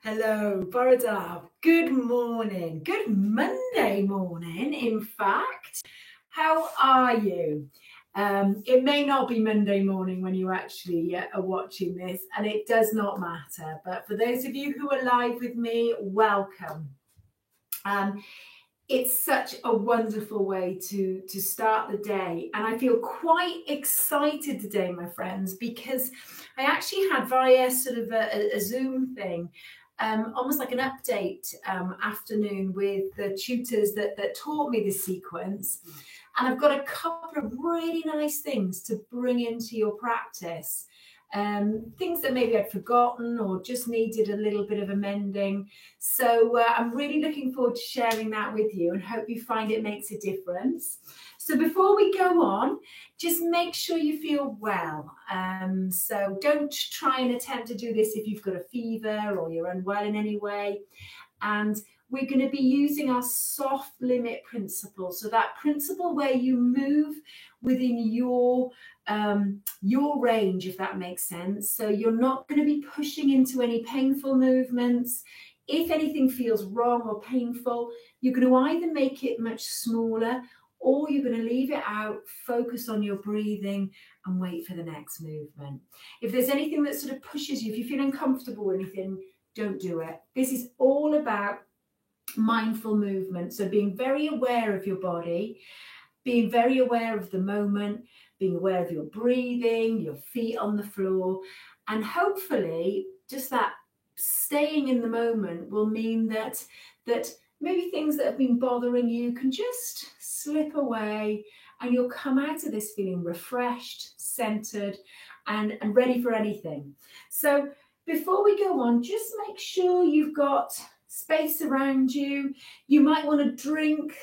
Hello, Borodov. Good morning. Good Monday morning, in fact. How are you? It may not be Monday morning when you actually are watching this, and it does not matter. But for those of you who are live with me, welcome. It's such a wonderful way to start the day, and I feel quite excited today, my friends, because I actually had via sort of a Zoom thing, almost like an update afternoon with the tutors that taught me this sequence, and I've got a couple of really nice things to bring into your practice. Things that maybe I'd forgotten or just needed a little bit of amending. So I'm really looking forward to sharing that with you and hope you find it makes a difference. So before we go on, just make sure you feel well. So don't try and attempt to do this if you've got a fever or you're unwell in any way. And we're going to be using our soft limit principle. So that principle where you move within your range, if that makes sense. So you're not going to be pushing into any painful movements. If anything feels wrong or painful, you're going to either make it much smaller or you're going to leave it out, focus on your breathing and wait for the next movement. If there's anything that sort of pushes you, if you feel uncomfortable or anything, don't do it. This is all about mindful movement. So being very aware of your body, being very aware of the moment, being aware of your breathing, your feet on the floor, and hopefully just that staying in the moment will mean that maybe things that have been bothering you can just slip away and you'll come out of this feeling refreshed, centered, and ready for anything. So before we go on, just make sure you've got space around you. You might want to drink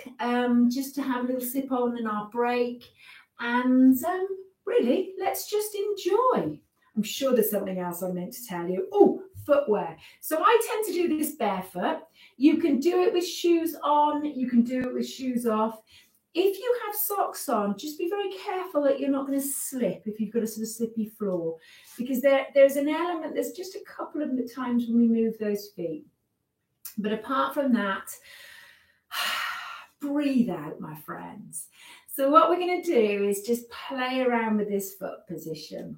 just to have a little sip on in our break. And really, let's just enjoy. I'm sure there's something else I meant to tell you. Oh, footwear. So I tend to do this barefoot. You can do it with shoes on. You can do it with shoes off. If you have socks on, just be very careful that you're not going to slip if you've got a sort of slippy floor, because there's an element, there's just a couple of times when we move those feet. But apart from that, breathe out, my friends. So what we're going to do is just play around with this foot position.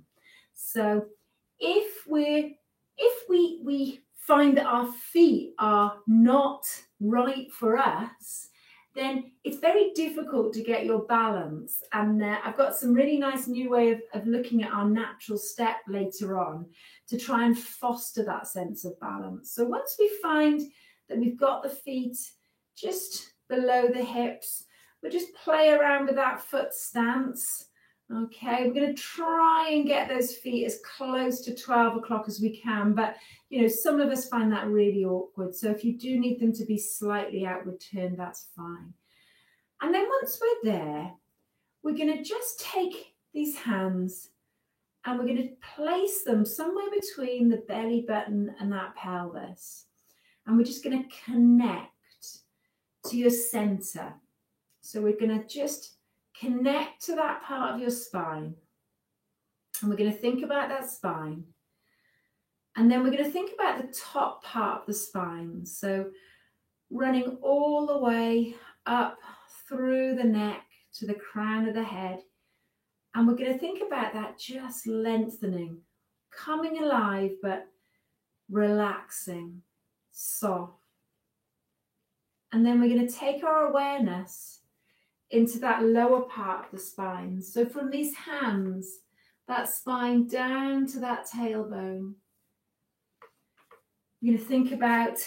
So if we find that our feet are not right for us, then it's very difficult to get your balance. And I've got some really nice new way of looking at our natural step later on to try and foster that sense of balance. So once we find that we've got the feet just below the hips, we'll just play around with that foot stance. Okay, we're going to try and get those feet as close to 12 o'clock as we can, but you know, some of us find that really awkward. So if you do need them to be slightly outward turned, that's fine. And then once we're there, we're going to just take these hands and we're going to place them somewhere between the belly button and that pelvis. And we're just going to connect to your center. So we're going to just connect to that part of your spine. And we're going to think about that spine. And then we're going to think about the top part of the spine. So running all the way up through the neck to the crown of the head. And we're going to think about that just lengthening, coming alive, but relaxing, soft. And then we're going to take our awareness into that lower part of the spine. So from these hands, that spine down to that tailbone. You're going to think about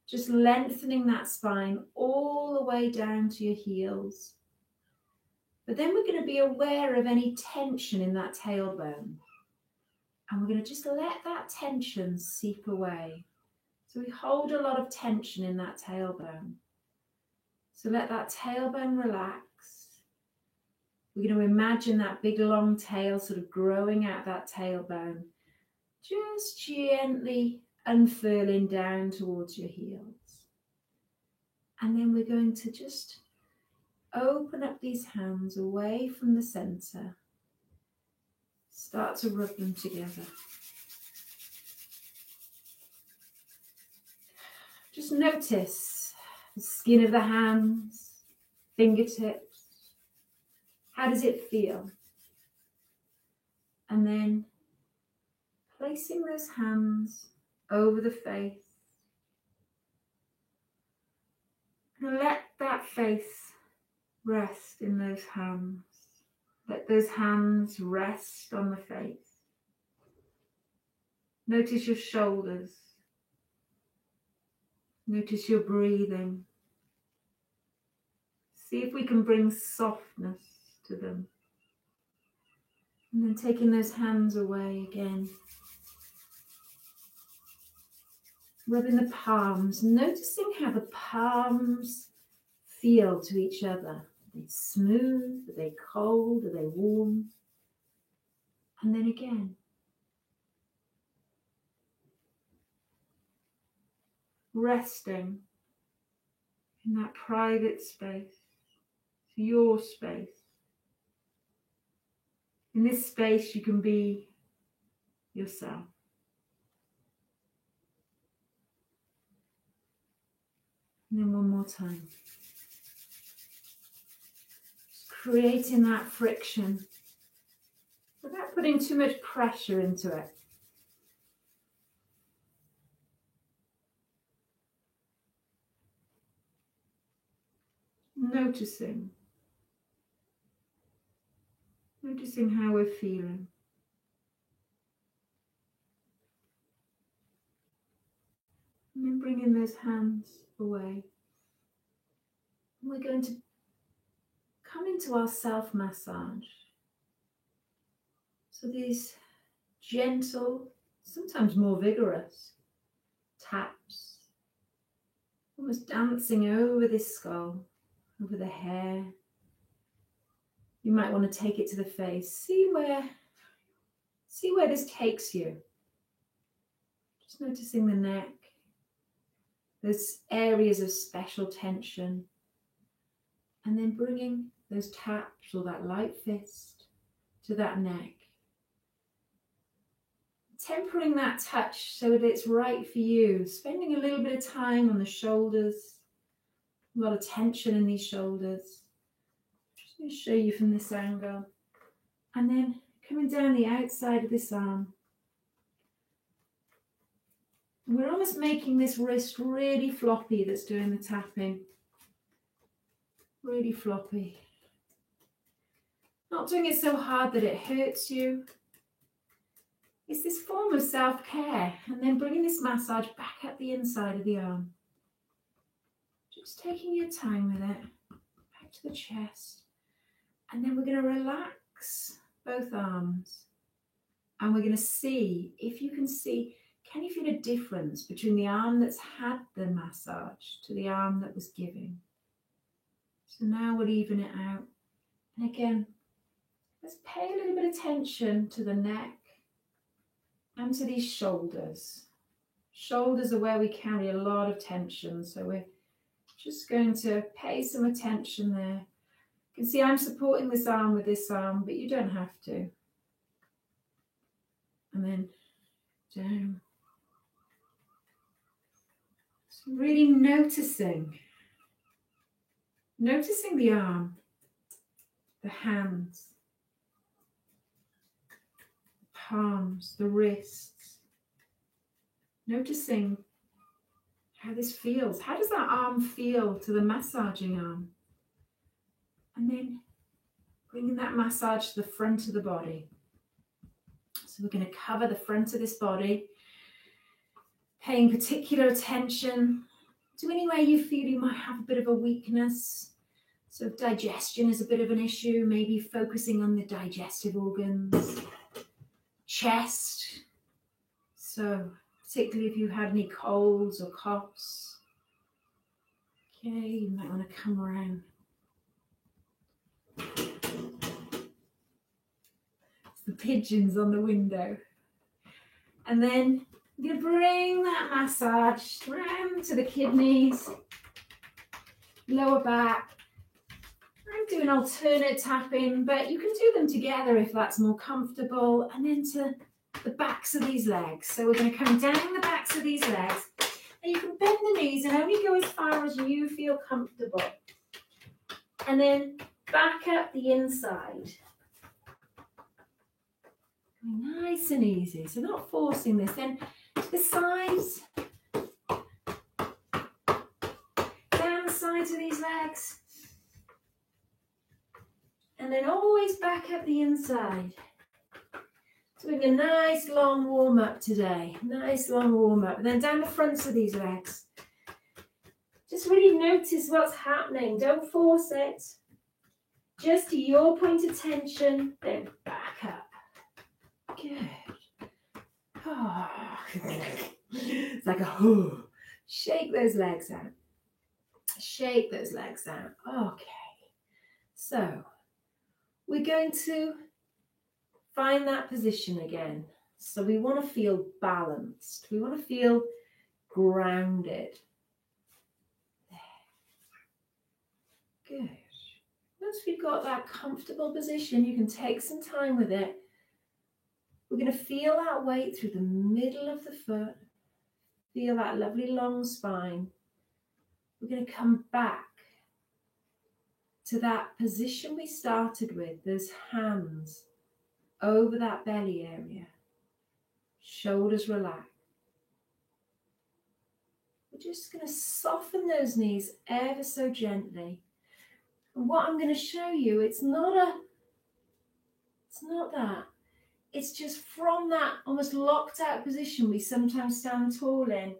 just lengthening that spine all the way down to your heels. But then we're going to be aware of any tension in that tailbone. And we're going to just let that tension seep away. So we hold a lot of tension in that tailbone. So let that tailbone relax. We're going to imagine that big long tail sort of growing out that tailbone, just gently unfurling down towards your heels. And then we're going to just open up these hands away from the center. Start to rub them together. Just notice the skin of the hands, fingertips. How does it feel? And then placing those hands over the face. And let that face rest in those hands. Let those hands rest on the face. Notice your shoulders. Notice your breathing. See if we can bring softness to them. And then taking those hands away again. Rubbing the palms, noticing how the palms feel to each other. Are they smooth? Are they cold? Are they warm? And then again. Resting in that private space, your space. In this space, you can be yourself. And then one more time. Just creating that friction without putting too much pressure into it. Noticing how we're feeling. And then bringing those hands away. And we're going to come into our self-massage. So these gentle, sometimes more vigorous taps, almost dancing over this skull, over the hair. You might want to take it to the face. See where this takes you. Just noticing the neck, those areas of special tension, and then bringing those taps or that light fist to that neck. Tempering that touch so that it's right for you. Spending a little bit of time on the shoulders. A lot of tension in these shoulders. Just going to show you from this angle. And then coming down the outside of this arm. We're almost making this wrist really floppy that's doing the tapping. Really floppy. Not doing it so hard that it hurts you. It's this form of self-care, and then bringing this massage back at the inside of the arm. Just taking your time with it, back to the chest. And then we're going to relax both arms. And we're going to see, if you can see, can you feel a difference between the arm that's had the massage to the arm that was giving? So now we'll even it out. And again, let's pay a little bit of attention to the neck and to these shoulders. Shoulders are where we carry a lot of tension, so we're just going to pay some attention there. You can see I'm supporting this arm with this arm, but you don't have to. And then down. So really noticing the arm, the hands, palms, the wrists, noticing how this feels. How does that arm feel to the massaging arm? And then bringing that massage to the front of the body. So we're going to cover the front of this body, paying particular attention to anywhere you feel you might have a bit of a weakness. So if digestion is a bit of an issue, maybe focusing on the digestive organs. Chest, so particularly if you had any colds or coughs. Okay, you might want to come around. It's the pigeons on the window. And then you're going to bring that massage round to the kidneys, lower back. I'm doing alternate tapping, but you can do them together if that's more comfortable. And then to the backs of these legs. So we're going to come down the backs of these legs And you can bend the knees and only go as far as you feel comfortable. And then back up the inside. Nice and easy. So not forcing this. Then to the sides. Down the sides of these legs. And then always back up the inside. Doing a nice long warm up today. Nice long warm up. And then down the fronts of these legs. Just really notice what's happening. Don't force it. Just to your point of tension, then back up. Good. Oh. It's like a oh. Shake those legs out. Shake those legs out. Okay. So we're going to find that position again. So we want to feel balanced. We want to feel grounded. There. Good. Once we've got that comfortable position, you can take some time with it. We're going to feel that weight through the middle of the foot. Feel that lovely long spine. We're going to come back to that position we started with, those hands over that belly area. Shoulders relaxed. We're just going to soften those knees ever so gently. And what I'm going to show you, it's not that. It's just from that almost locked out position we sometimes stand tall in.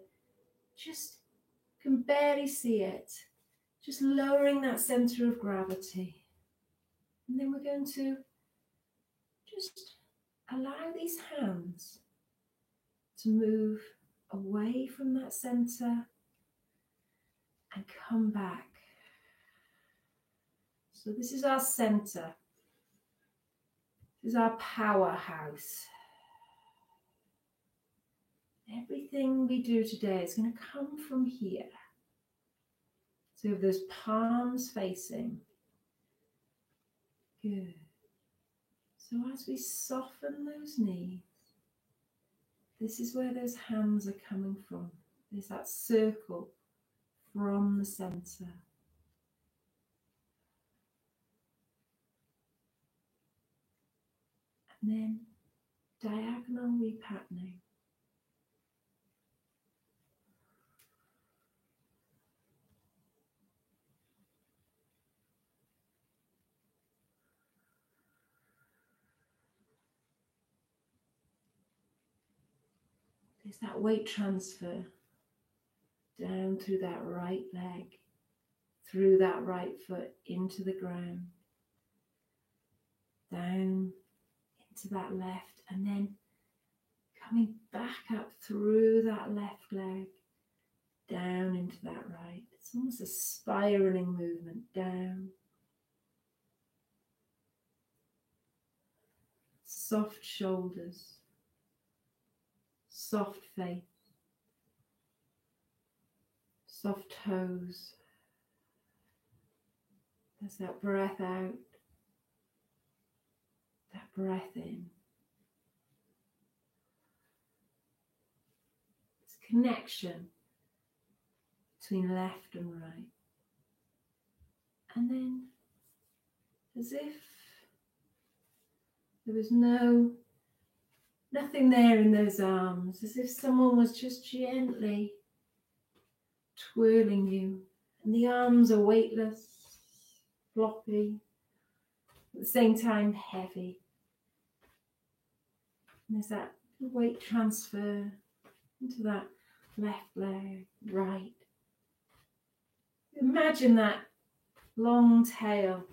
Just can barely see it. Just lowering that center of gravity. And then we're going to just allow these hands to move away from that center and come back. So this is our center. This is our powerhouse. Everything we do today is going to come from here. So with those palms facing. Good. So as we soften those knees, this is where those hands are coming from. There's that circle from the center. And then diagonal repatterning. There's that weight transfer down through that right leg, through that right foot into the ground, down into that left, and then coming back up through that left leg, down into that right. It's almost a spiraling movement down. Soft shoulders, soft face, soft toes. There's that breath out, that breath in. It's connection between left and right. And then, as if there was nothing there in those arms, as if someone was just gently twirling you, and the arms are weightless, floppy, at the same time heavy. And there's that weight transfer into that left leg, right. Imagine that long tail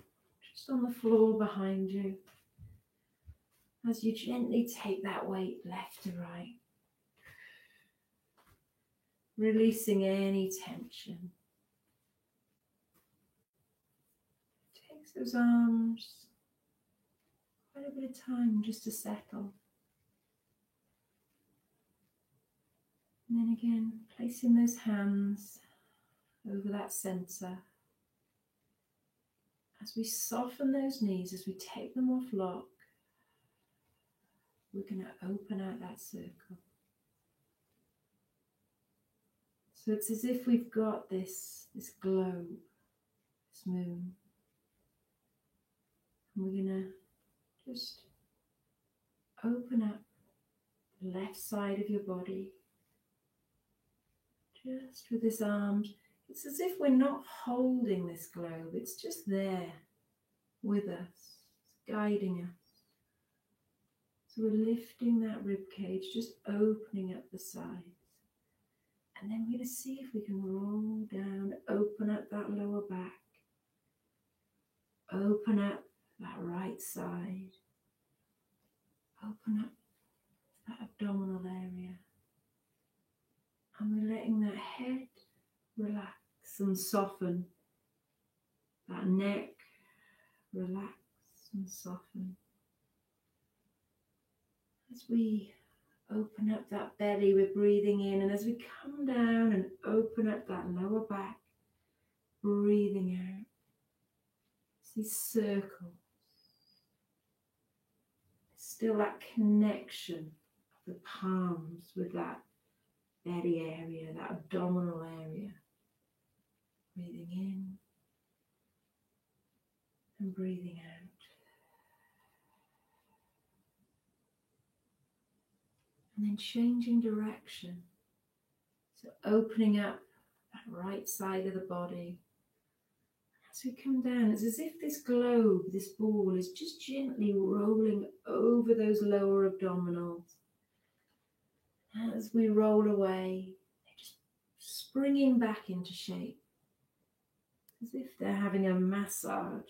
just on the floor behind you as you gently take that weight left to right, releasing any tension. Takes those arms quite a bit of time just to settle. And then again, placing those hands over that center. As we soften those knees, as we take them off lock, we're going to open out that circle. So it's as if we've got this globe, this moon. And we're going to just open up the left side of your body. Just with this arm. It's as if we're not holding this globe. It's just there with us. It's guiding us. So we're lifting that rib cage, just opening up the sides. And then we're going to see if we can roll down, open up that lower back. Open up that right side. Open up that abdominal area. And we're letting that head relax and soften. That neck relax and soften. As we open up that belly, we're breathing in, and as we come down and open up that lower back, breathing out. These circles. Still that connection of the palms with that belly area, that abdominal area. Breathing in and breathing out. And then changing direction. So opening up that right side of the body. As we come down, it's as if this globe, this ball, is just gently rolling over those lower abdominals. As we roll away, they're just springing back into shape. As if they're having a massage.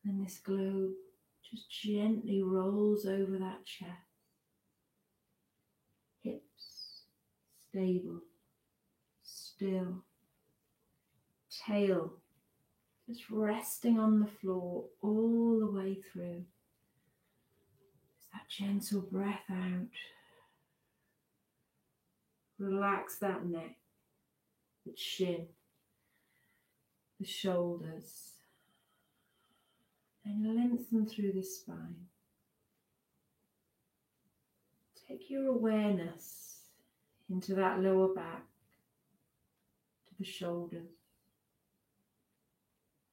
And this globe just gently rolls over that chest. Hips stable, still. Tail just resting on the floor all the way through. Just that gentle breath out. Relax that neck, the chin, the shoulders. And lengthen through the spine. Take your awareness into that lower back, to the shoulders.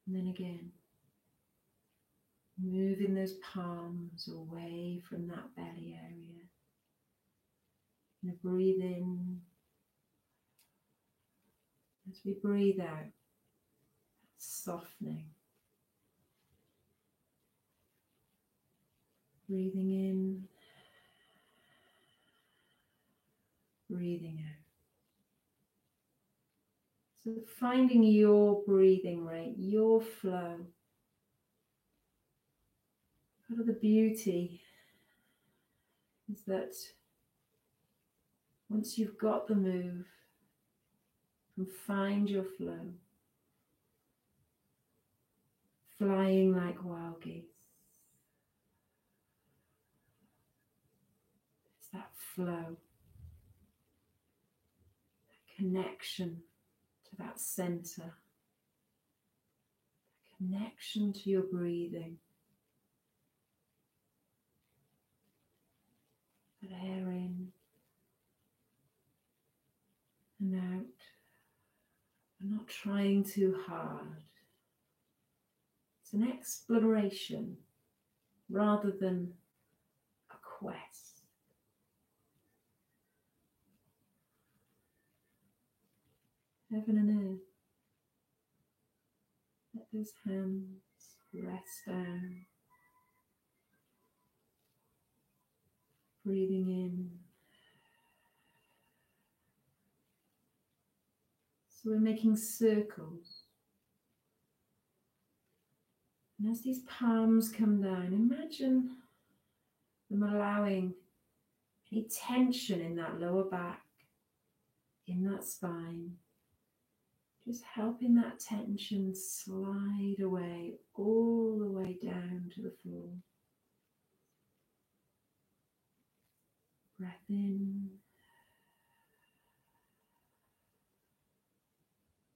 And then again, moving those palms away from that belly area. And breathe in. As we breathe out, softening. Breathing in, breathing out. So finding your breathing rate, your flow. Part of the beauty is that once you've got the move, you can find your flow. Flying like wild geese. It's that flow, that connection to that center, that connection to your breathing. That air in and out, and not trying too hard. It's an exploration rather than a quest. Heaven and earth. Let those hands rest down. Breathing in. So we're making circles. And as these palms come down, imagine them allowing any tension in that lower back, in that spine, just helping that tension slide away, all the way down to the floor. Breath in,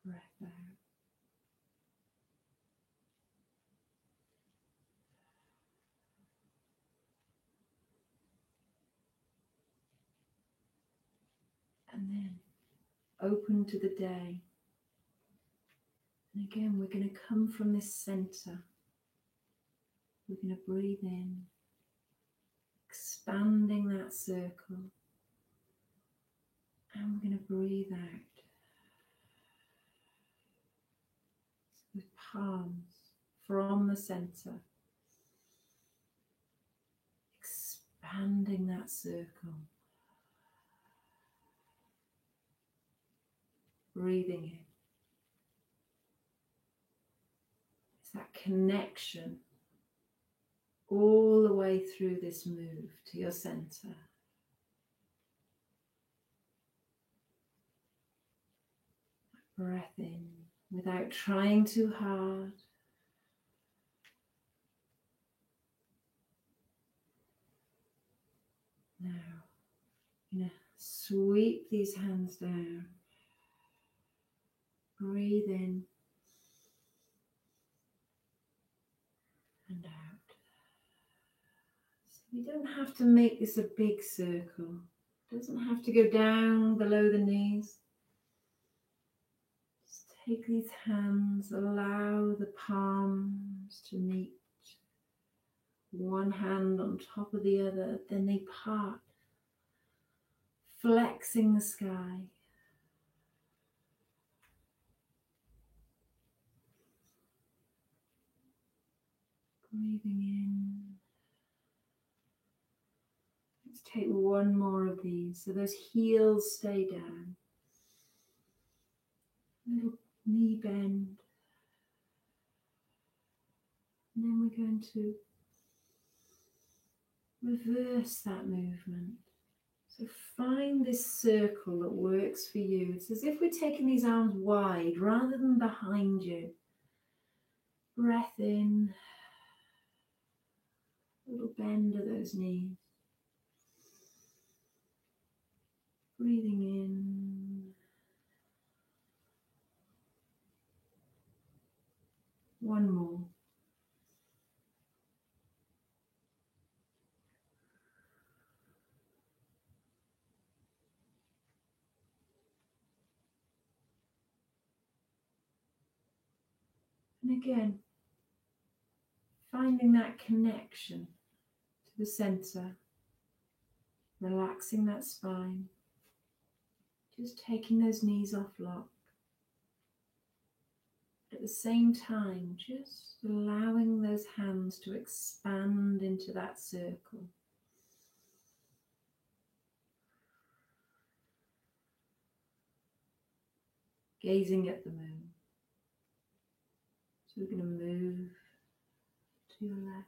breath out. And then open to the day. And again, we're going to come from this center. We're going to breathe in, expanding that circle. And we're going to breathe out with palms from the center. Expanding that circle. Breathing in. It's that connection all the way through this move to your center. Breath in without trying too hard. Now, I'm going to sweep these hands down. Breathe in and out. So we don't have to make this a big circle. It doesn't have to go down below the knees. Just take these hands, allow the palms to meet. One hand on top of the other, then they part, flexing the sky. Breathing in. Let's take one more of these, so those heels stay down. Little knee bend. And then we're going to reverse that movement. So find this circle that works for you. It's as if we're taking these arms wide rather than behind you. Breath in. Little bend of those knees. Breathing in. One more. And again, finding that connection to the center, relaxing that spine, just taking those knees off lock. At the same time, just allowing those hands to expand into that circle. Gazing at the moon. So we're going to move to your left.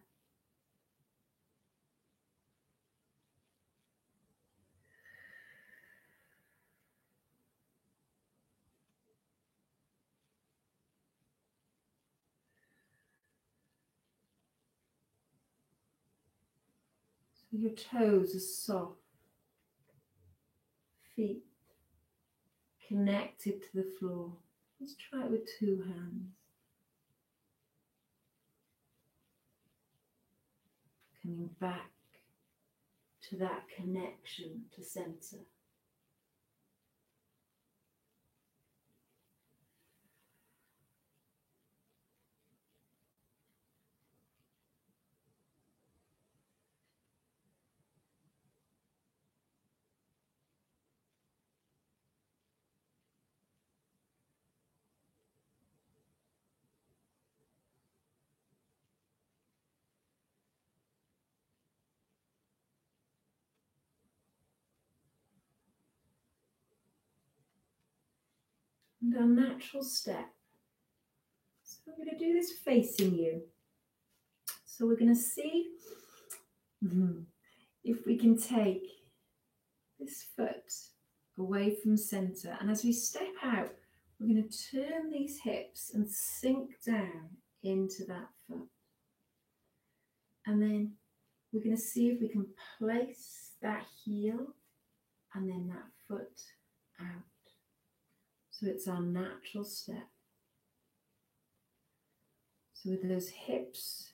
So your toes are soft, feet connected to the floor. Let's try it with two hands. Coming back to that connection to center. And our natural step. So we're going to do this facing you. So we're going to see if we can take this foot away from center. And as we step out, we're going to turn these hips and sink down into that foot. And then we're going to see if we can place that heel and then that foot out. So it's our natural step. So with those hips,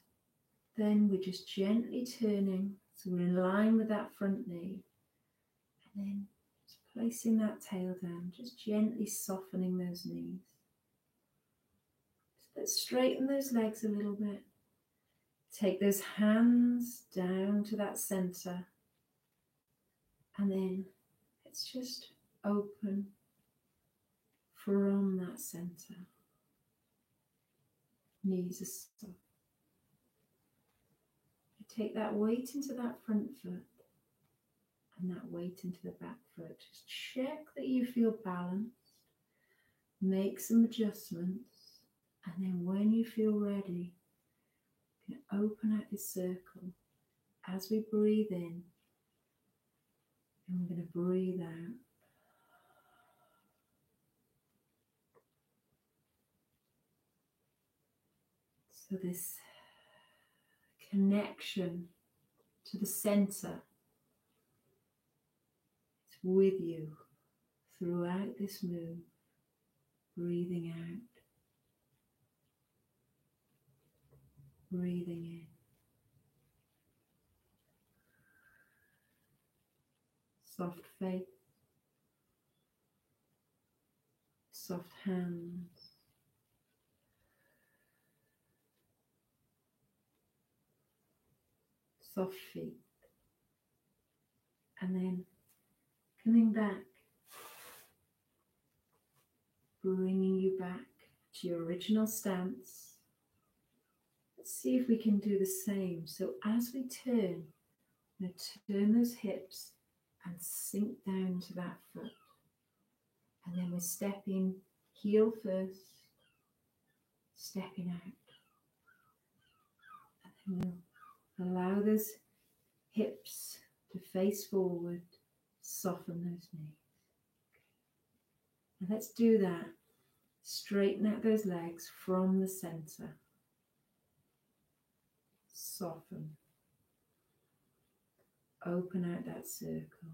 then we're just gently turning. So we're in line with that front knee. And then just Placing that tail down, just gently softening those knees. Just let's straighten those legs a little bit. Take those hands down to that center. And then let's just open from that center. Knees are soft. Take that weight into that front foot and that weight into the back foot. Just check that you feel balanced. Make some adjustments. And then when you feel ready, you can open out this circle as we breathe in. And we're going to breathe out. So this connection to the center is with you throughout this move. Breathing out, breathing in. Soft face, soft hands, soft feet, and then coming back, bringing you back to your original stance. Let's see if we can do the same. So as we turn, we're going to turn those hips and sink down to that foot. And then we're stepping heel first, stepping out. And then we'll allow those hips to face forward, soften those knees. And let's do that. Straighten out those legs from the center. Soften. Open out that circle.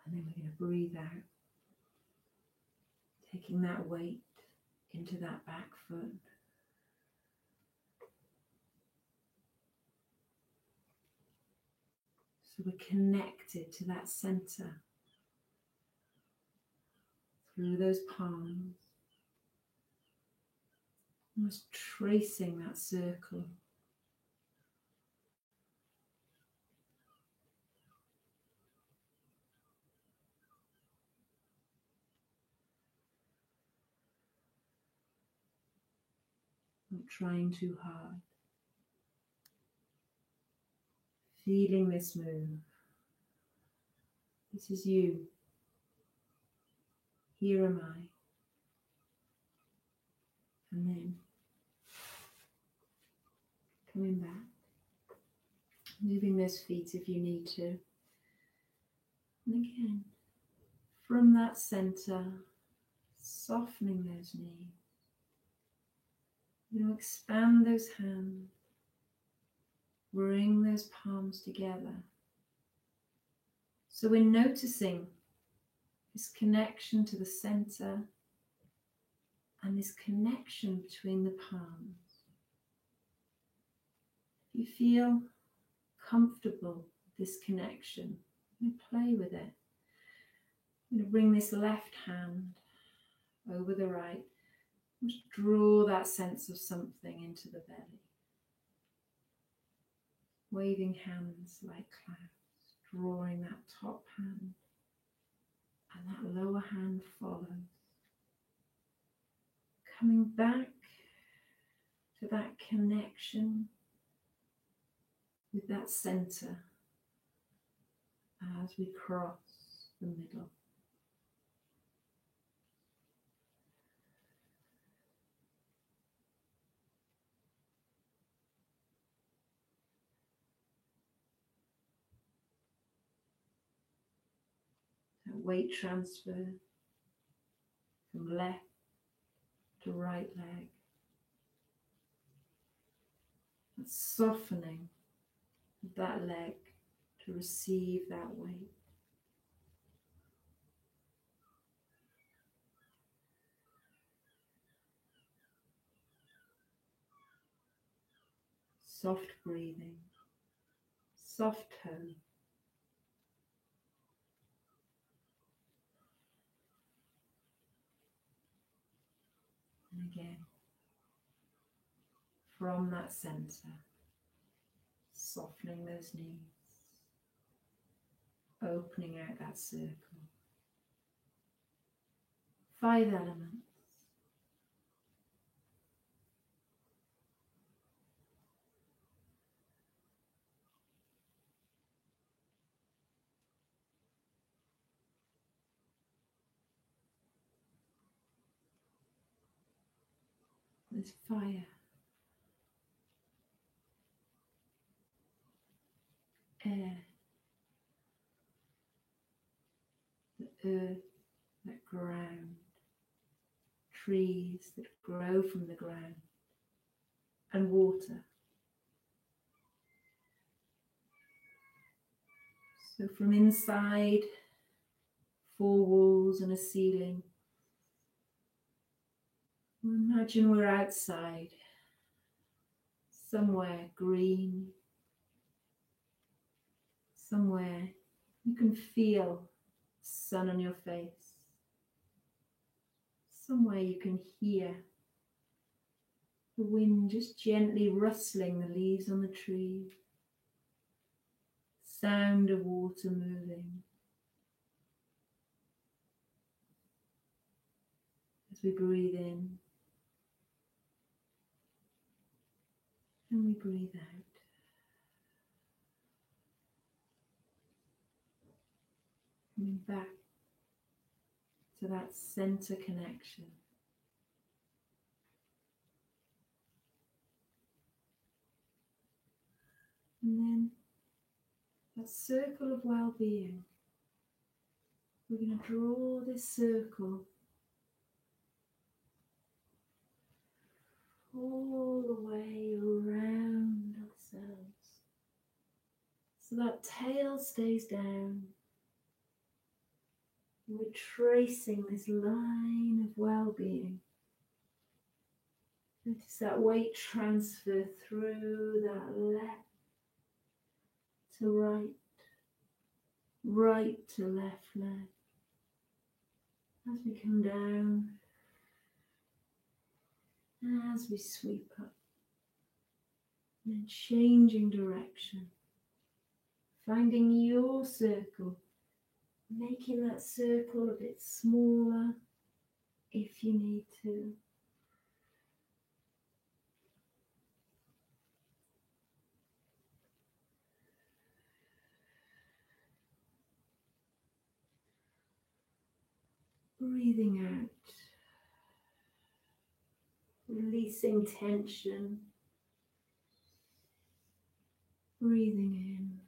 And then we're going to breathe out. Taking that weight into that back foot. So we're connected to that center. Through those palms. Almost tracing that circle. Not trying too hard. Feeling this move. This is you. Here am I. And then coming back. Moving those feet if you need to. And again, from that center, softening those knees. You know, expand those hands. Bring those palms together. So we're noticing this connection to the center and this connection between the palms. If you feel comfortable with this connection, you play with it. I'm going to bring this left hand over the right. Just draw that sense of something into the belly. Waving hands like clouds, drawing that top hand and that lower hand follows. Coming back to that connection with that center as we cross the middle. Weight transfer from left to right leg. And softening that leg to receive that weight. Soft breathing, soft tone. And again, from that center, softening those knees, opening out that circle. 5 elements. There's fire, air, the earth, that ground, trees that grow from the ground, and water. So from inside, 4 walls and a ceiling, imagine we're outside, somewhere green, somewhere you can feel sun on your face, somewhere you can hear the wind just gently rustling the leaves on the tree, sound of water moving. As we breathe in and we breathe out. Coming back to that center connection. And then that circle of well-being. We're going to draw this circle all the way around ourselves. So that tail stays down. We're tracing this line of well-being. Notice that weight transfer through that left to right, right to left leg. As we come down, as we sweep up, and then changing direction, finding your circle, making that circle a bit smaller if you need to. Breathing out, releasing tension, breathing in.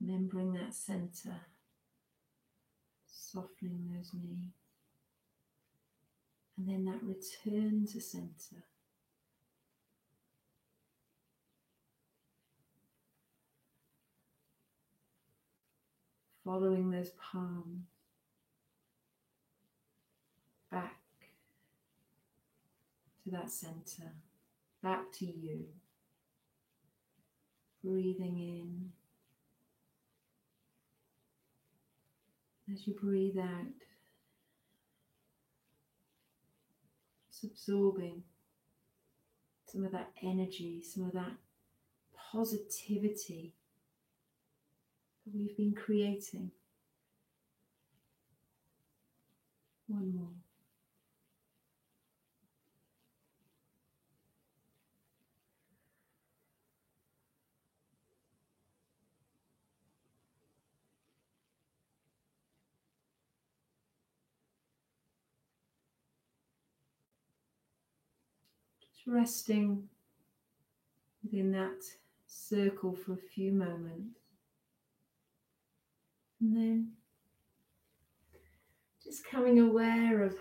Then bring that center, softening those knees. And then that return to center. Following those palms back to that center, back to you. Breathing in. As you breathe out, just absorbing some of that energy, some of that positivity that we've been creating. One more. Resting within that circle for a few moments, and then just coming aware of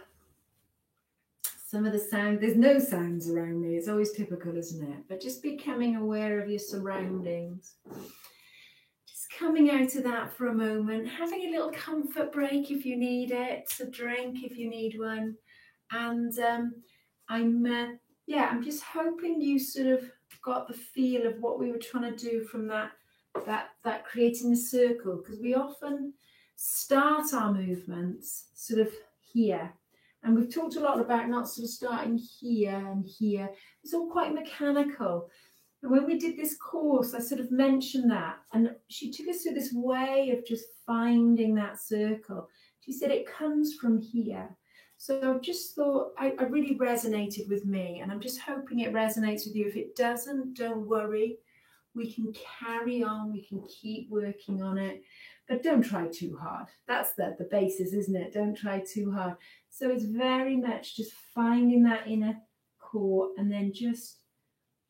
some of the sound. There's no sounds around me, it's always typical, isn't it? But just becoming aware of your surroundings, just coming out of that for a moment, having a little comfort break if you need it, a drink if you need one. And I'm just hoping you sort of got the feel of what we were trying to do from that creating a circle, because we often start our movements sort of here. And we've talked a lot about not sort of starting here and here. It's all quite mechanical. And when we did this course, I sort of mentioned that. And she took us through this way of just finding that circle. She said it comes from here. So I've just thought, I really resonated with me. And I'm just hoping it resonates with you. If it doesn't, don't worry. We can carry on. We can keep working on it. But don't try too hard. That's the basis, isn't it? Don't try too hard. So it's very much just finding that inner core and then just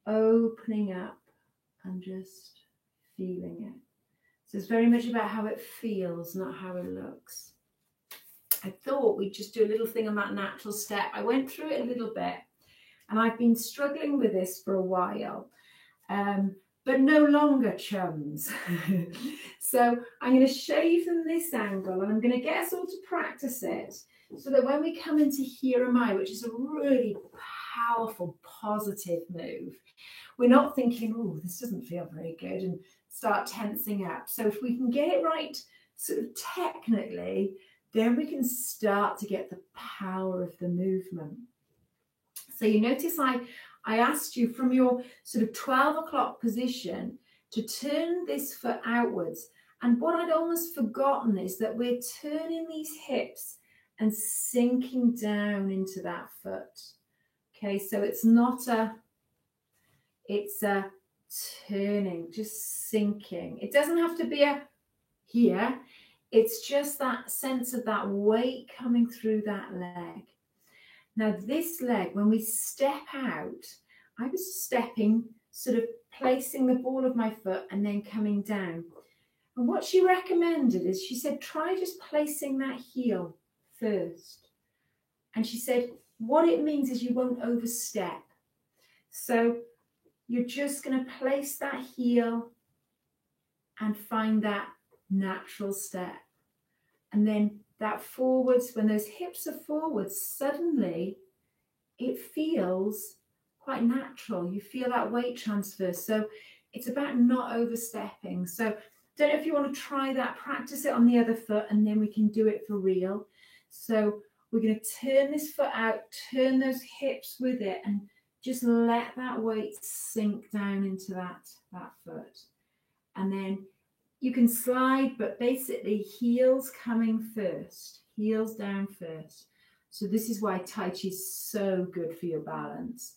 opening up and just feeling it. So it's very much about how it feels, not how it looks. I thought we'd just do a little thing on that natural step. I went through it a little bit and I've been struggling with this for a while. But no longer, chums. So I'm going to show you from this angle and I'm going to get us all to practice it so that when we come into Here Am I, which is a really powerful, positive move, we're not thinking, oh, this doesn't feel very good, and start tensing up. So if we can get it right sort of technically, then we can start to get the power of the movement. So you notice I asked you from your sort of 12 o'clock position to turn this foot outwards. And what I'd almost forgotten is that we're turning these hips and sinking down into that foot. Okay, so it's a turning, just sinking. It doesn't have to be a here. It's just that sense of that weight coming through that leg. Now this leg, when we step out, I was stepping, sort of placing the ball of my foot and then coming down. And what she recommended is, she said, try just placing that heel first. And she said, what it means is you won't overstep. So you're just going to place that heel and find that natural step. And then that forwards, when those hips are forwards, suddenly it feels quite natural. You feel that weight transfer. So it's about not overstepping. So don't know if you want to try that, practice it on the other foot, and then we can do it for real. So we're going to turn this foot out, turn those hips with it, and just let that weight sink down into that foot. And then you can slide, but basically heels coming first, heels down first. So this is why Tai Chi is so good for your balance.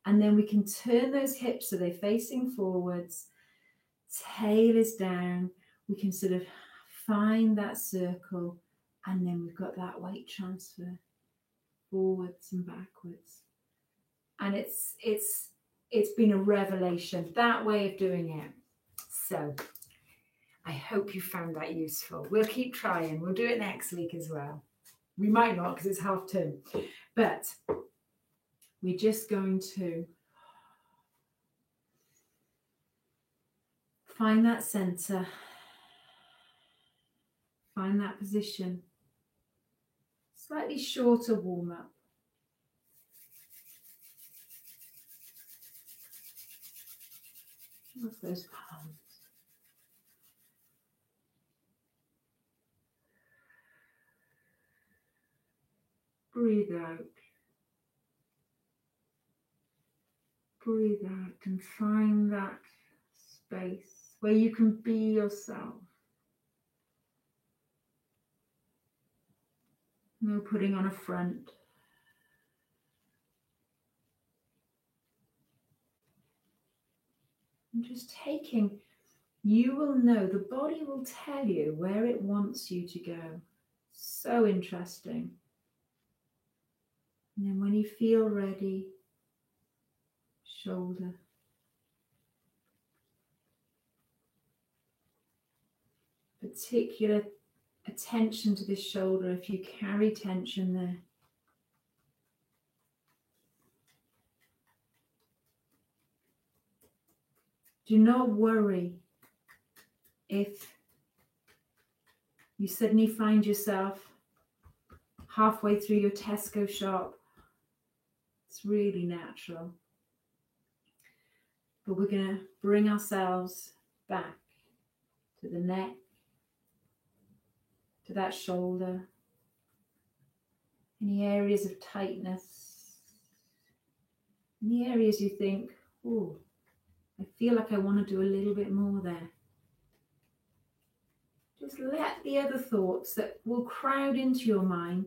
And then we can turn those hips so they're facing forwards, tail is down. We can sort of find that circle, and then we've got that weight transfer forwards and backwards. And it's been a revelation, that way of doing it. So I hope you found that useful. We'll keep trying. We'll do it next week as well. We might not because it's half term, but we're just going to find that center, find that position. Slightly shorter warm up. Love those palms. Breathe out. Breathe out and find that space where you can be yourself. No putting on a front. And just taking, you will know, the body will tell you where it wants you to go. So interesting. And then when you feel ready, shoulder. Particular attention to this shoulder if you carry tension there. Do not worry if you suddenly find yourself halfway through your Tesco shop, it's really natural. But we're going to bring ourselves back to the neck, to that shoulder, any areas of tightness, any areas you think, oh, I feel like I want to do a little bit more there. Just let the other thoughts that will crowd into your mind,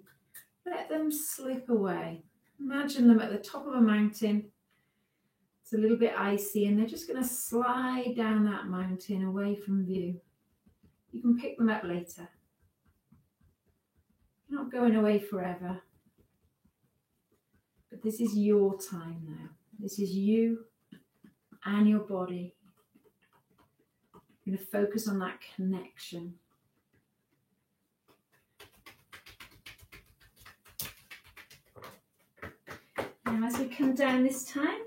let them slip away. Imagine them at the top of a mountain. It's a little bit icy and they're just going to slide down that mountain away from view. You can pick them up later. You're not going away forever. But this is your time now. This is you and your body. You're going to focus on that connection. Now as we come down this time,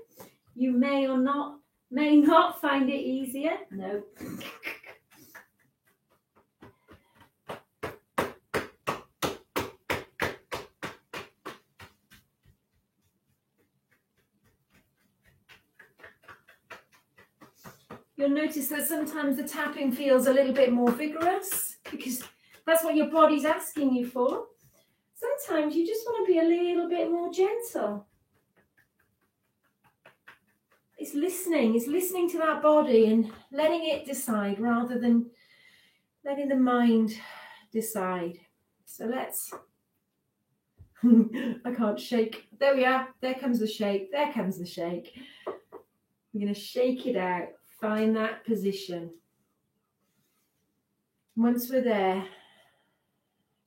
you may not find it easier. No. You'll notice that sometimes the tapping feels a little bit more vigorous because that's what your body's asking you for. Sometimes you just want to be a little bit more gentle. It's listening to that body and letting it decide rather than letting the mind decide. So let's, I can't shake. There we are. There comes the shake. There comes the shake. We're going to shake it out. Find that position. Once we're there,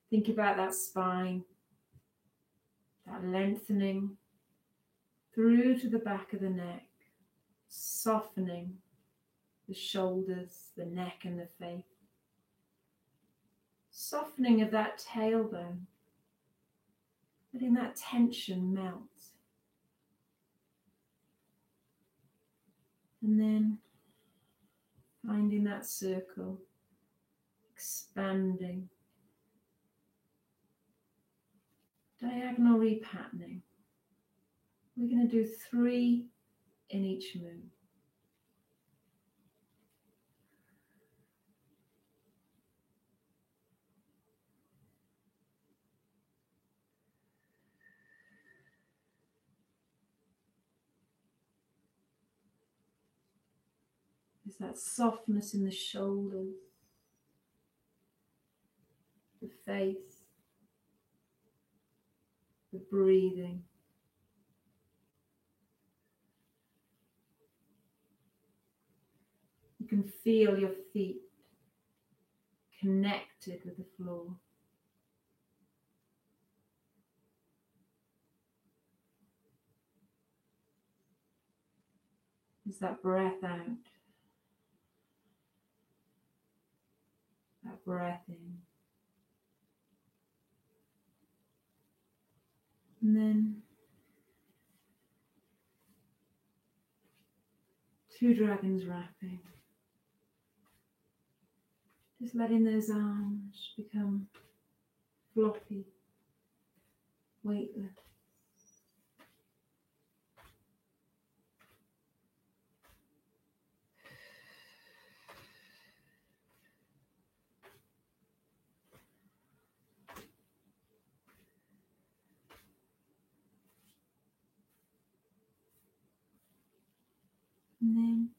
think about that spine, that lengthening through to the back of the neck, softening the shoulders, the neck and the face. Softening of that tailbone, letting that tension melt. And then finding that circle, expanding, diagonal repatterning. We're going to do 3 in each move. There's that softness in the shoulders, the face, the breathing. You can feel your feet connected with the floor. There's that breath out, that breath in. And then 2 dragons wrapping. Just letting those arms become floppy, weightless. And then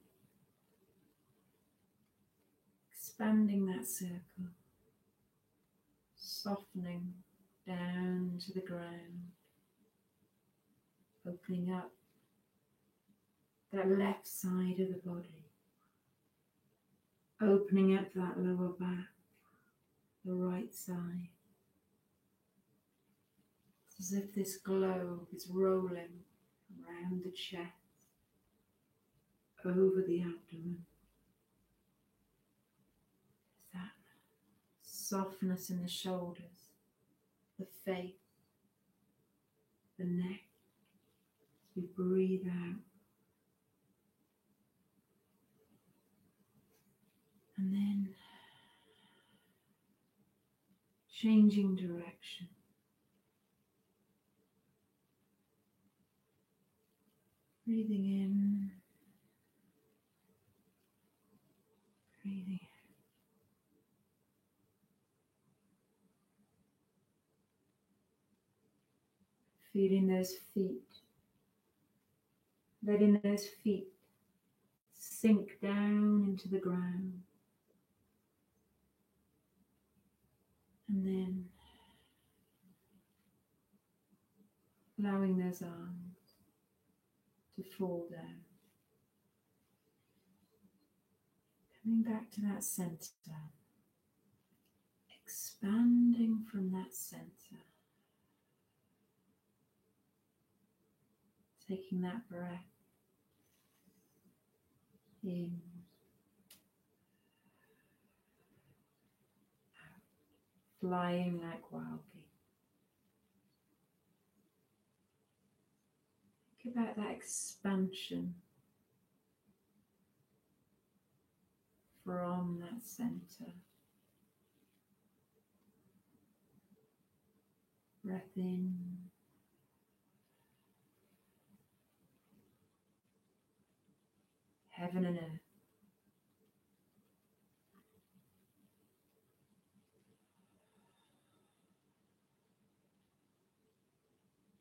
expanding that circle, softening down to the ground, opening up that left side of the body, opening up that lower back, the right side. It's as if this globe is rolling around the chest, over the abdomen. There's that softness in the shoulders, the face, the neck. As we breathe out. And then changing direction. Breathing in, breathing out. Feeling those feet, letting those feet sink down into the ground. And then allowing those arms to fall down. Coming back to that center. Expanding from that center. Taking that breath in, out, flying like wildly. Think about that expansion from that center. Breath in. Heaven and earth.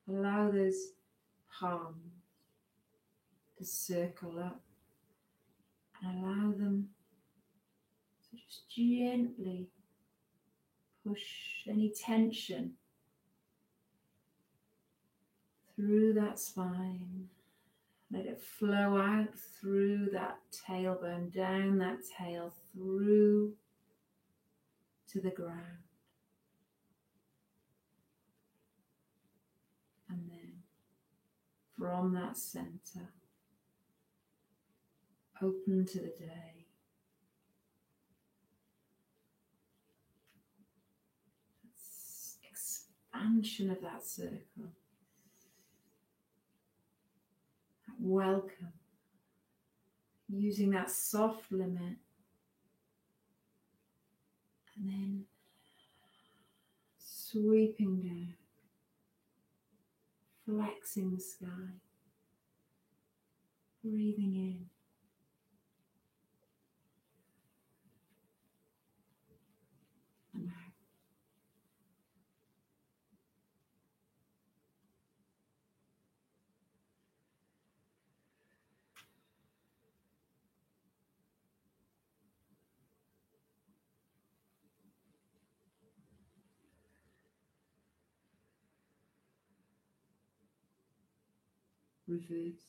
Allow those palms to circle up and allow them to just gently push any tension through that spine. Let it flow out through that tailbone, down that tail, through to the ground. And then from that center, open to the day. Expansion of that circle. That welcome. Using that soft limit. And then sweeping down. Flexing the sky. Breathing in. And out. Reverse.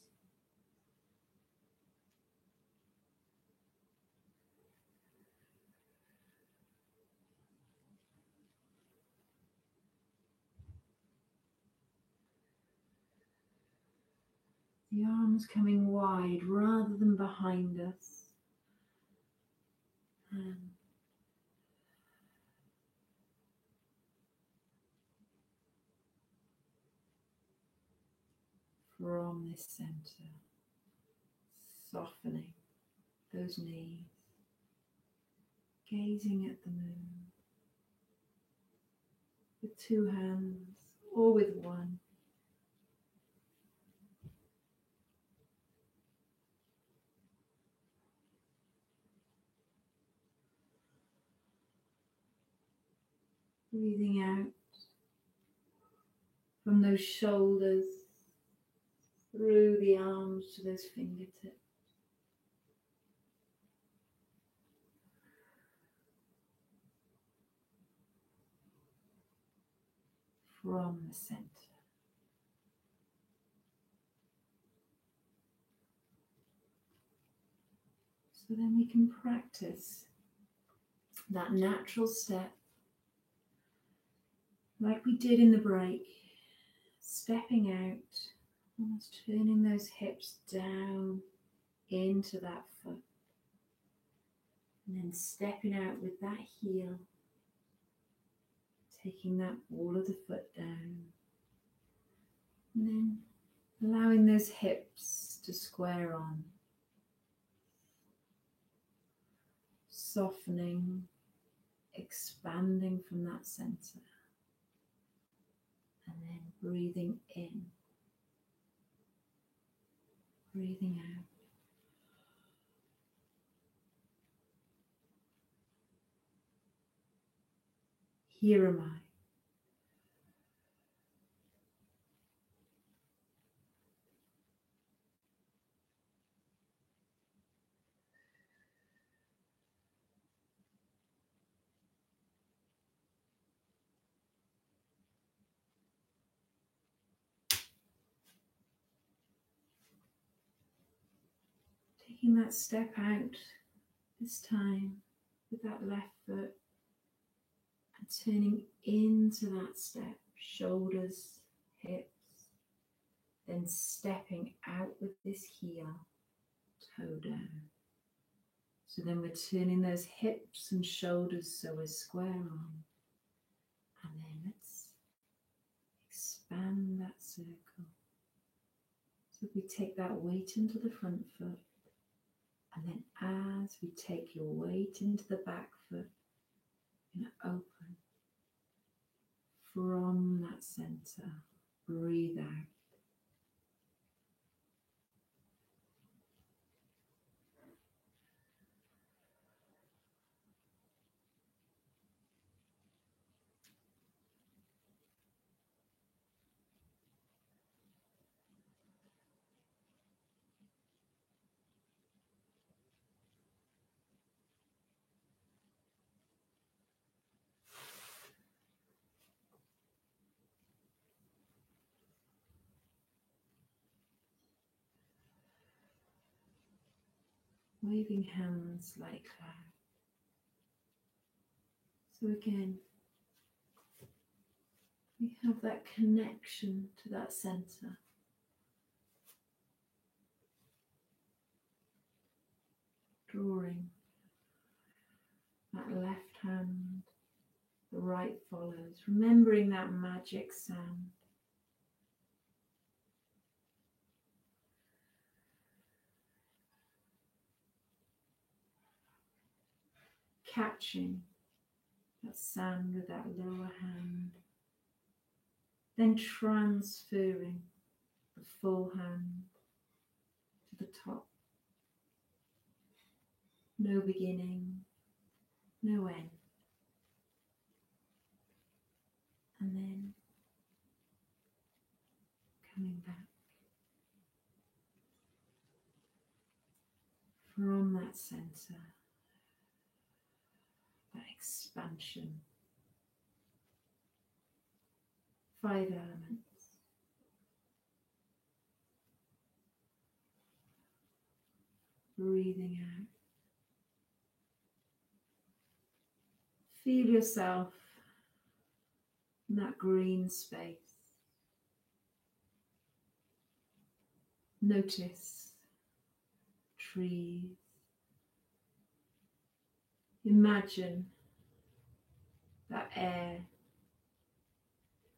The arms coming wide rather than behind us. And from this center, softening those knees, gazing at the moon with two hands or with one. Breathing out from those shoulders, through the arms to those fingertips. From the center. So then we can practice that natural step like we did in the break, stepping out, almost turning those hips down into that foot, and then stepping out with that heel, taking that ball of the foot down, and then allowing those hips to square on, softening expanding from that center. And then breathing in, breathing out. Here am I. Taking that step out this time with that left foot and turning into that step, shoulders, hips, then stepping out with this heel, toe down. So then we're turning those hips and shoulders so we're square on. And then let's expand that circle. So we take that weight into the front foot. And then as we take your weight into the back foot, you're going to open from that center. Breathe out. Waving hands like clouds. So again, we have that connection to that center. Drawing that left hand, the right follows, remembering that magic sound. Catching that sound with that lower hand, then transferring the full hand to the top. No beginning, no end. And then coming back from that center, that expansion. 5 elements. Breathing out. Feel yourself in that green space. Notice trees. Imagine that air,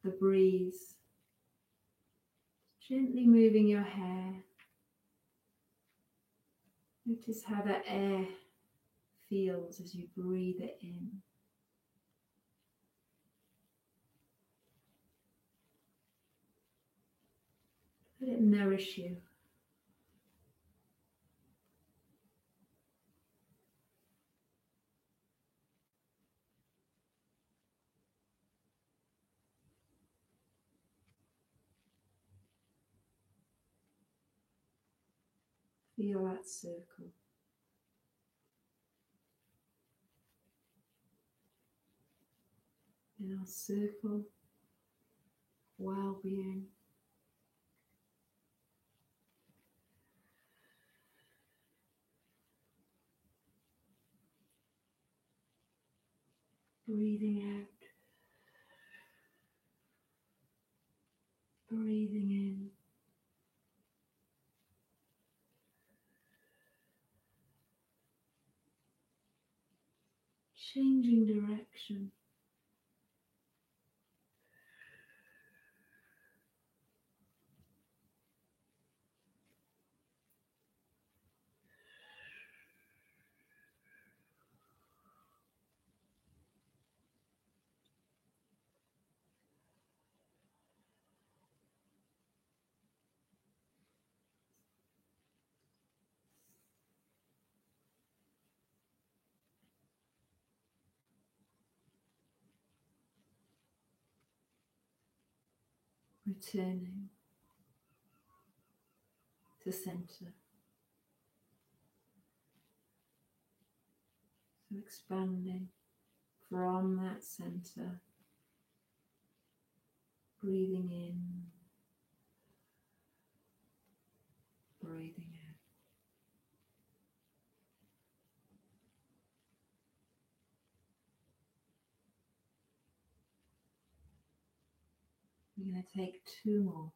the breeze, gently moving your hair. Notice how that air feels as you breathe it in. Let it nourish you. Feel that circle. In our circle, well-being. Breathing out. Breathing in. Changing direction. returning to center. So expanding from that center, breathing in, breathing out. We're going to take 2 more.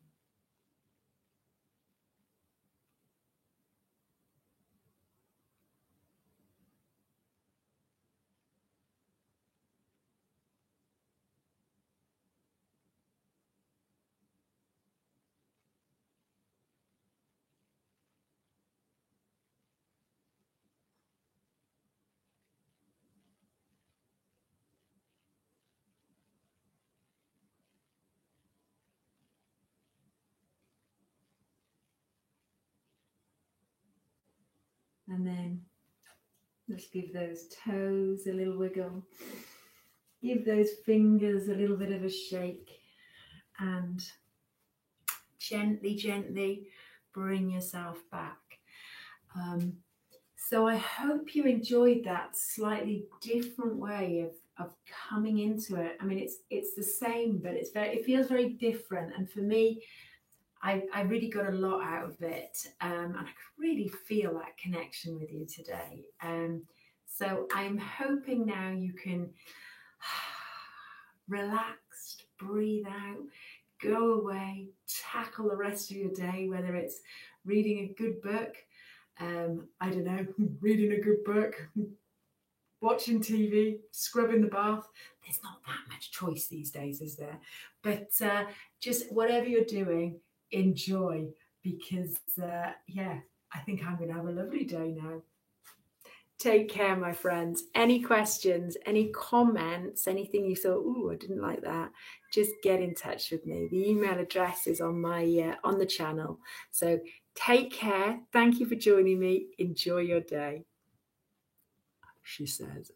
And then let's give those toes a little wiggle. Give those fingers a little bit of a shake. And gently, gently bring yourself back. So I hope you enjoyed that slightly different way of coming into it. I mean, it's the same, but it feels very different. And for me, I really got a lot out of it, and I could really feel that connection with you today. So I'm hoping now you can relax, breathe out, go away, tackle the rest of your day, whether it's reading a good book, I don't know, reading a good book, watching TV, scrubbing the bath. There's not that much choice these days, is there? But just whatever you're doing, enjoy, because I think I'm going to have a lovely day now. Take care, my friends. Any questions, any comments, anything you thought, ooh, I didn't like that, just get in touch with me. The email address is on my on the channel. So take care. Thank you for joining me. Enjoy your day, she says.